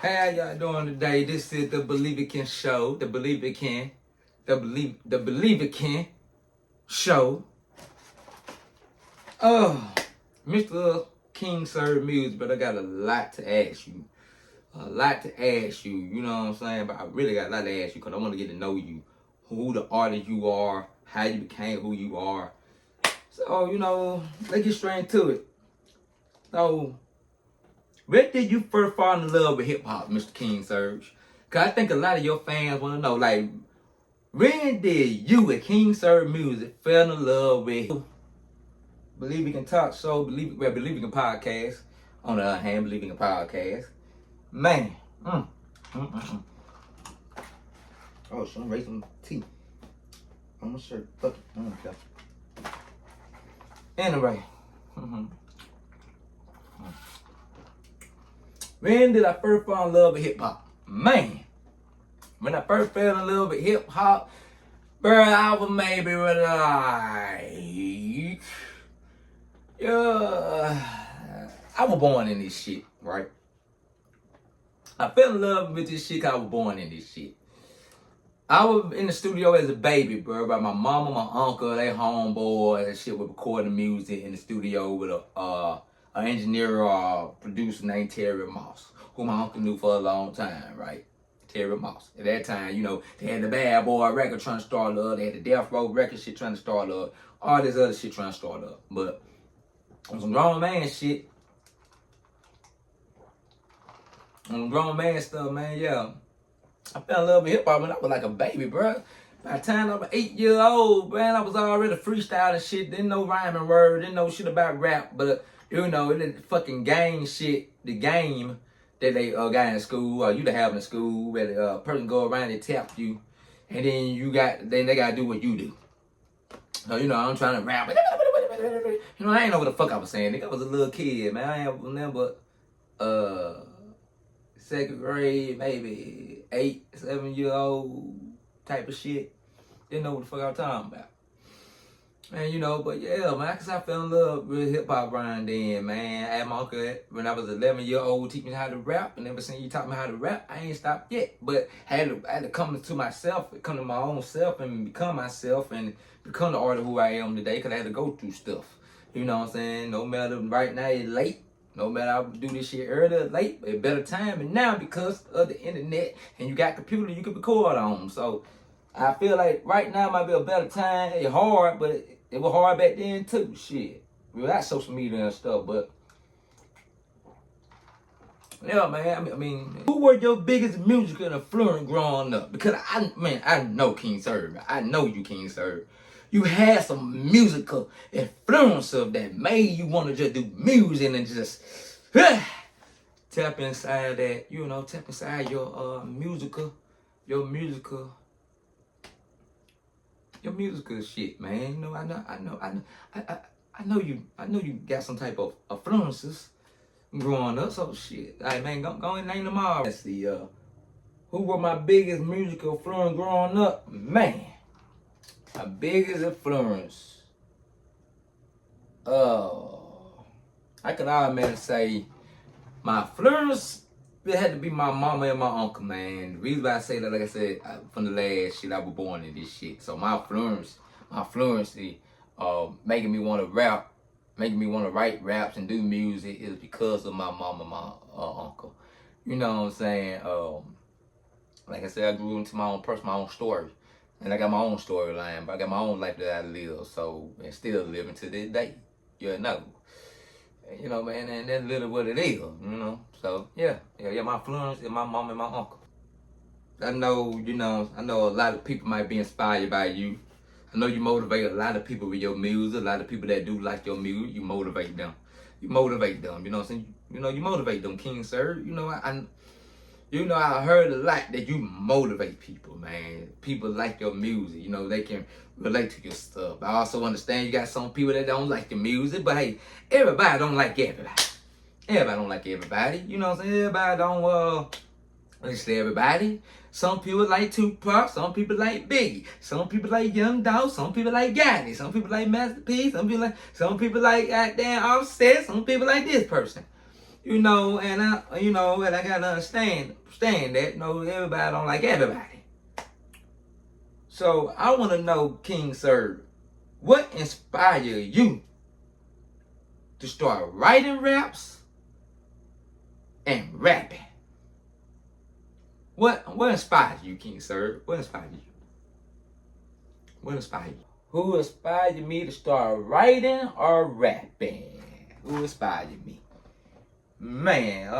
Hey, how y'all doing today? This is the Belivican show. The Belivican show. Oh, Mr. Kingsergemusic, but I got a lot to ask you. You know what I'm saying? But I really got a lot to ask you because I want to get to know you. Who the artist you are, how you became who you are. So, let's get straight into it. So, when did you first fall in love with hip hop, Mr. King Serge? Cause I think a lot of your fans want to know, like, when did you at Kingsergemusic fell in love with Belivican talk show, Belivican podcast? On the other hand, Belivican podcast, man. Oh, so I'm raising tea on my shirt. Fuck it. Okay. Anyway. When did I first fall in love with hip hop? Man, when I first fell in love with hip hop, bro, I was maybe like, I was born in this shit, right? I fell in love with this shit because I was born in this shit. I was in the studio as a baby, bro, by my mama, my uncle, they homeboys and shit with recording music in the studio with an engineer or producer named Terry Moss, who my uncle knew for a long time, right? Terry Moss. At that time, they had the Bad Boy record trying to start up, they had the Death Row record shit trying to start up, all this other shit trying to start up. But on some grown man shit, on grown man stuff, man, yeah. I fell in love with hip hop when I was like a baby, bro. By the time I was 8 years old, man, I was already freestyling shit. Didn't know rhyming words, didn't know shit about rap, but it fucking game shit, the game that they got in school, or you to have in school, where the person go around and tap you, and then they gotta do what you do. So I'm trying to rap. I ain't know what the fuck I was saying. Nigga, I was a little kid, man. I ain't remember second grade, maybe 8, 7 year old type of shit. Didn't know what the fuck I was talking about. And but yeah, man, cause I fell in love with hip hop around then, man. I had my uncle when I was 11 year old teach me how to rap, and ever since he taught me how to rap, I ain't stopped yet. But I had to come to myself, come to my own self, and become myself, and become the artist who I am today. Cause I had to go through stuff. You know what I'm saying? No matter right now it's late. No matter I do this shit earlier or late, but better time and now because of the internet and you got computer you can record on. So I feel like right now might be a better time. It's hard, but it was hard back then too. Shit. Without social media and stuff, but yeah, man. I mean, who were your biggest musical influence growing up? Because I know King Serge. I know you, King Serge. You had some musical influences that made you want to just do music and just tap inside that, tap inside your musical shit, man. I know you got some type of influences growing up. So shit, hey man, go and name them all. Let's see, who were my biggest musical influence growing up, man? My biggest influence. I could automatically say my influence, it had to be my mama and my uncle, man. The reason why I say that, like I said, from the last shit, I was born in this shit. So my influence, making me want to rap, making me want to write raps and do music is because of my mama and my uncle. You know what I'm saying? Like I said, I grew into my own story. And I got my own storyline, but I got my own life that I live, so, and still living to this day, man, and that's literally what it is, So, yeah, my influence is my mom and my uncle. I know a lot of people might be inspired by you. I know you motivate a lot of people with your music, a lot of people that do like your music, you motivate them. You know what I'm saying? You motivate them, King Serge. I heard a lot that you motivate people, man. People like your music. They can relate to your stuff. I also understand you got some people that don't like your music, but hey, everybody don't like everybody. Everybody don't like everybody. You know what I'm saying? Everybody don't, let's say everybody. Some people like Tupac, some people like Biggie, some people like Young Dolph, some people like Gotti, some people like Master P, some people like goddamn Offset, some people like this person. And I gotta understand that, everybody don't like everybody. So I want to know, King Serge, what inspired you to start writing raps and rapping? What inspired you, King Serge? What inspired you? What inspired you? Who inspired me to start writing or rapping? Who inspired me? Man,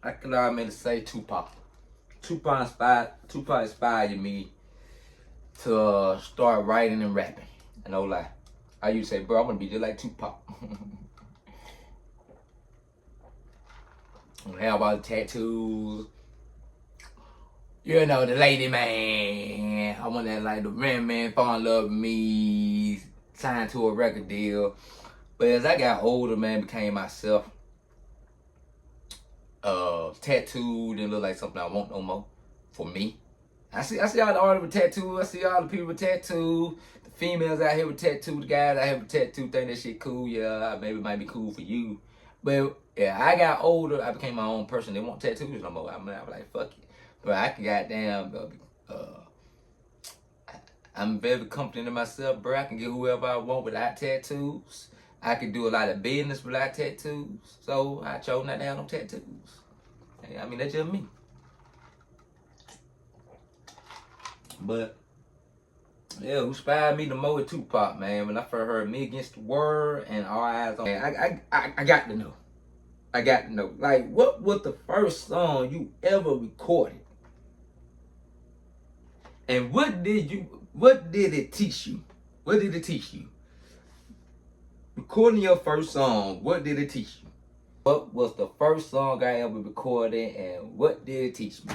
I can already say Tupac. Tupac inspired me to start writing and rapping. I no lie. I used to say, bro, I'm gonna be just like Tupac. How about tattoos? The lady man. I want that like the Ram man fall in love with me, signed to a record deal. But as I got older, man, became myself. Tattooed didn't look like something I want no more. For me, I see all the artists with tattoos. I see all the people with tattoos. The females out here with tattoos. The guys out here with tattoos think that shit cool. Yeah, maybe it might be cool for you. But yeah, I got older. I became my own person. They want tattoos no more. I was like, fuck it. But I can goddamn. I'm very confident in myself, bro. I can get whoever I want without tattoos. I can do a lot of business without tattoos. So I chose not to have no tattoos. I mean, that's just me. But yeah, who inspired me the most with Tupac, man? When I first heard Me Against the World and All Eyes on, I got to know. I got to know. Like, what was the first song you ever recorded? And what did it teach you? What did it teach you? Recording your first song, what did it teach you? What was the first song I ever recorded and what did it teach me?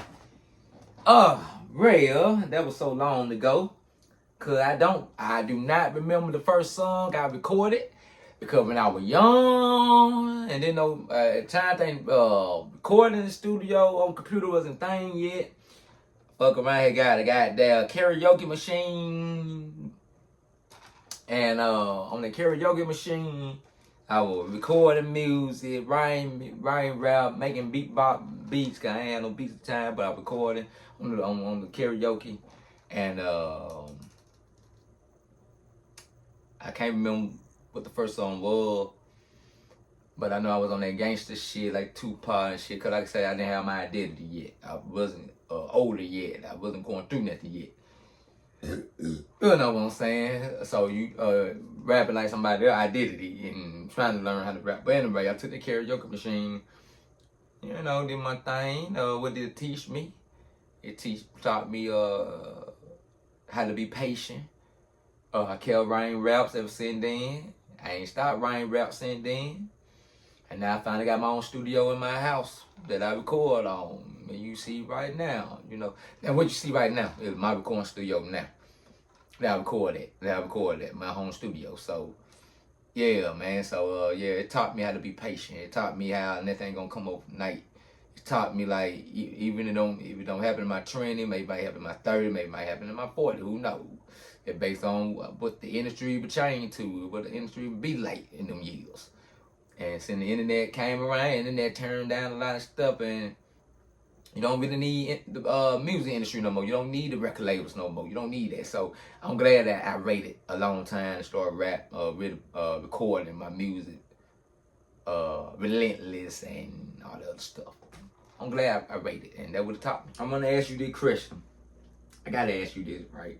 Real, that was so long ago. Cause I do not remember the first song I recorded. Because when I was young, and then at the time recording in the studio on computer wasn't a thing yet. Fuck around here, got a goddamn karaoke machine. And on the karaoke machine, I was recording music, writing rap, making beats. Cause I ain't had no beats at the time, but I was recording on the karaoke. And I can't remember what the first song was, but I know I was on that gangster shit like Tupac and shit. Cause like I said, I didn't have my identity yet. I wasn't older yet. I wasn't going through nothing yet. You know what I'm saying? So you rapping like somebody else's identity and trying to learn how to rap. But anyway, I took the karaoke machine, did my thing. What did it teach me? It taught me how to be patient. I kept writing raps ever since then. I ain't stopped writing raps since then. And now I finally got my own studio in my house that I record on. And you see right now, And what you see right now is my recording studio now. That I record at my home studio. So, yeah, man. So, it taught me how to be patient. It taught me how nothing gonna come overnight. It taught me, like, even if it don't happen in my 20, maybe it might happen in my 30, maybe it might happen in my 40, who knows? It's based on what the industry would change to, what the industry would be like in them years. And since the internet came around, the internet turned down a lot of stuff, and you don't really need the music industry no more. You don't need the record labels no more. You don't need that. So I'm glad that I waited a long time to start recording my music, Relentless and all the other stuff. I'm glad I waited, and that would have taught me. I'm gonna ask you this question. I gotta ask you this, right?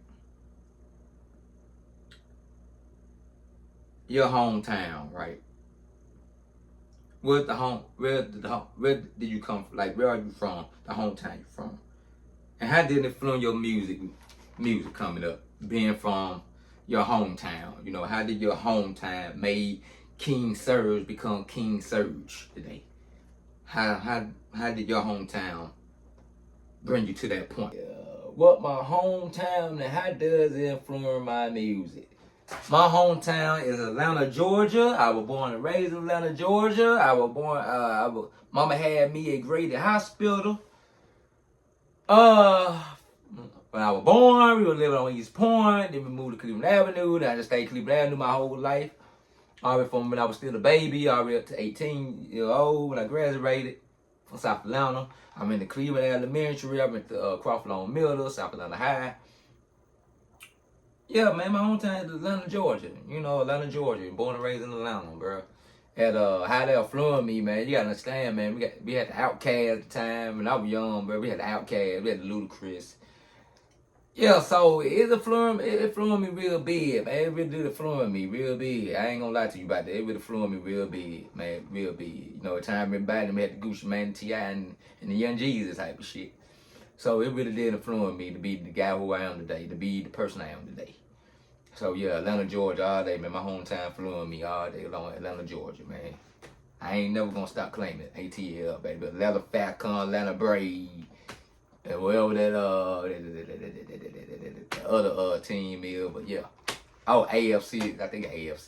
Your hometown, right? Where did you come from? Like, where are you from? The hometown you're from. And how did it influence your music coming up? Being from your hometown. How did your hometown made King Serge become King Serge today? How did your hometown bring you to that point? What my hometown and how does it influence my music? My hometown is Atlanta, Georgia. I was born and raised in Atlanta, Georgia. Mama had me at Grady Hospital. When I was born, we were living on East Point. Then we moved to Cleveland Avenue. Then I just stayed Cleveland Avenue my whole life. All right, from when I was still a baby, all the way up to 18 years old when I graduated from South Atlanta. I'm in the Cleveland Elementary. I went to Crawford Long Middle, South Atlanta High. Yeah, man, my hometown is Atlanta, Georgia. You know, Atlanta, Georgia. Born and raised in Atlanta, bro. At how they affluent me, man. You gotta understand, man. We had the Outkast at the time when I was young, bro. We had the Outkast, we had the Ludacris. Yeah, so it influenced me real big, man. It really did influence me real big. I ain't gonna lie to you about that. It really influenced me real big, man, real big. You know, the time everybody we had the Gucci Mane, T.I. and the Young Jesus type of shit. So it really did influence me to be the guy who I am today, to be the person I am today. So yeah, Atlanta, Georgia all day, man. My hometown influenced me all day long. Atlanta, Georgia, man. I ain't never gonna stop claiming it. ATL, baby. Atlanta Falcon, Atlanta Braid. And whatever that other team is, but yeah. Oh, AFC, I think AFC.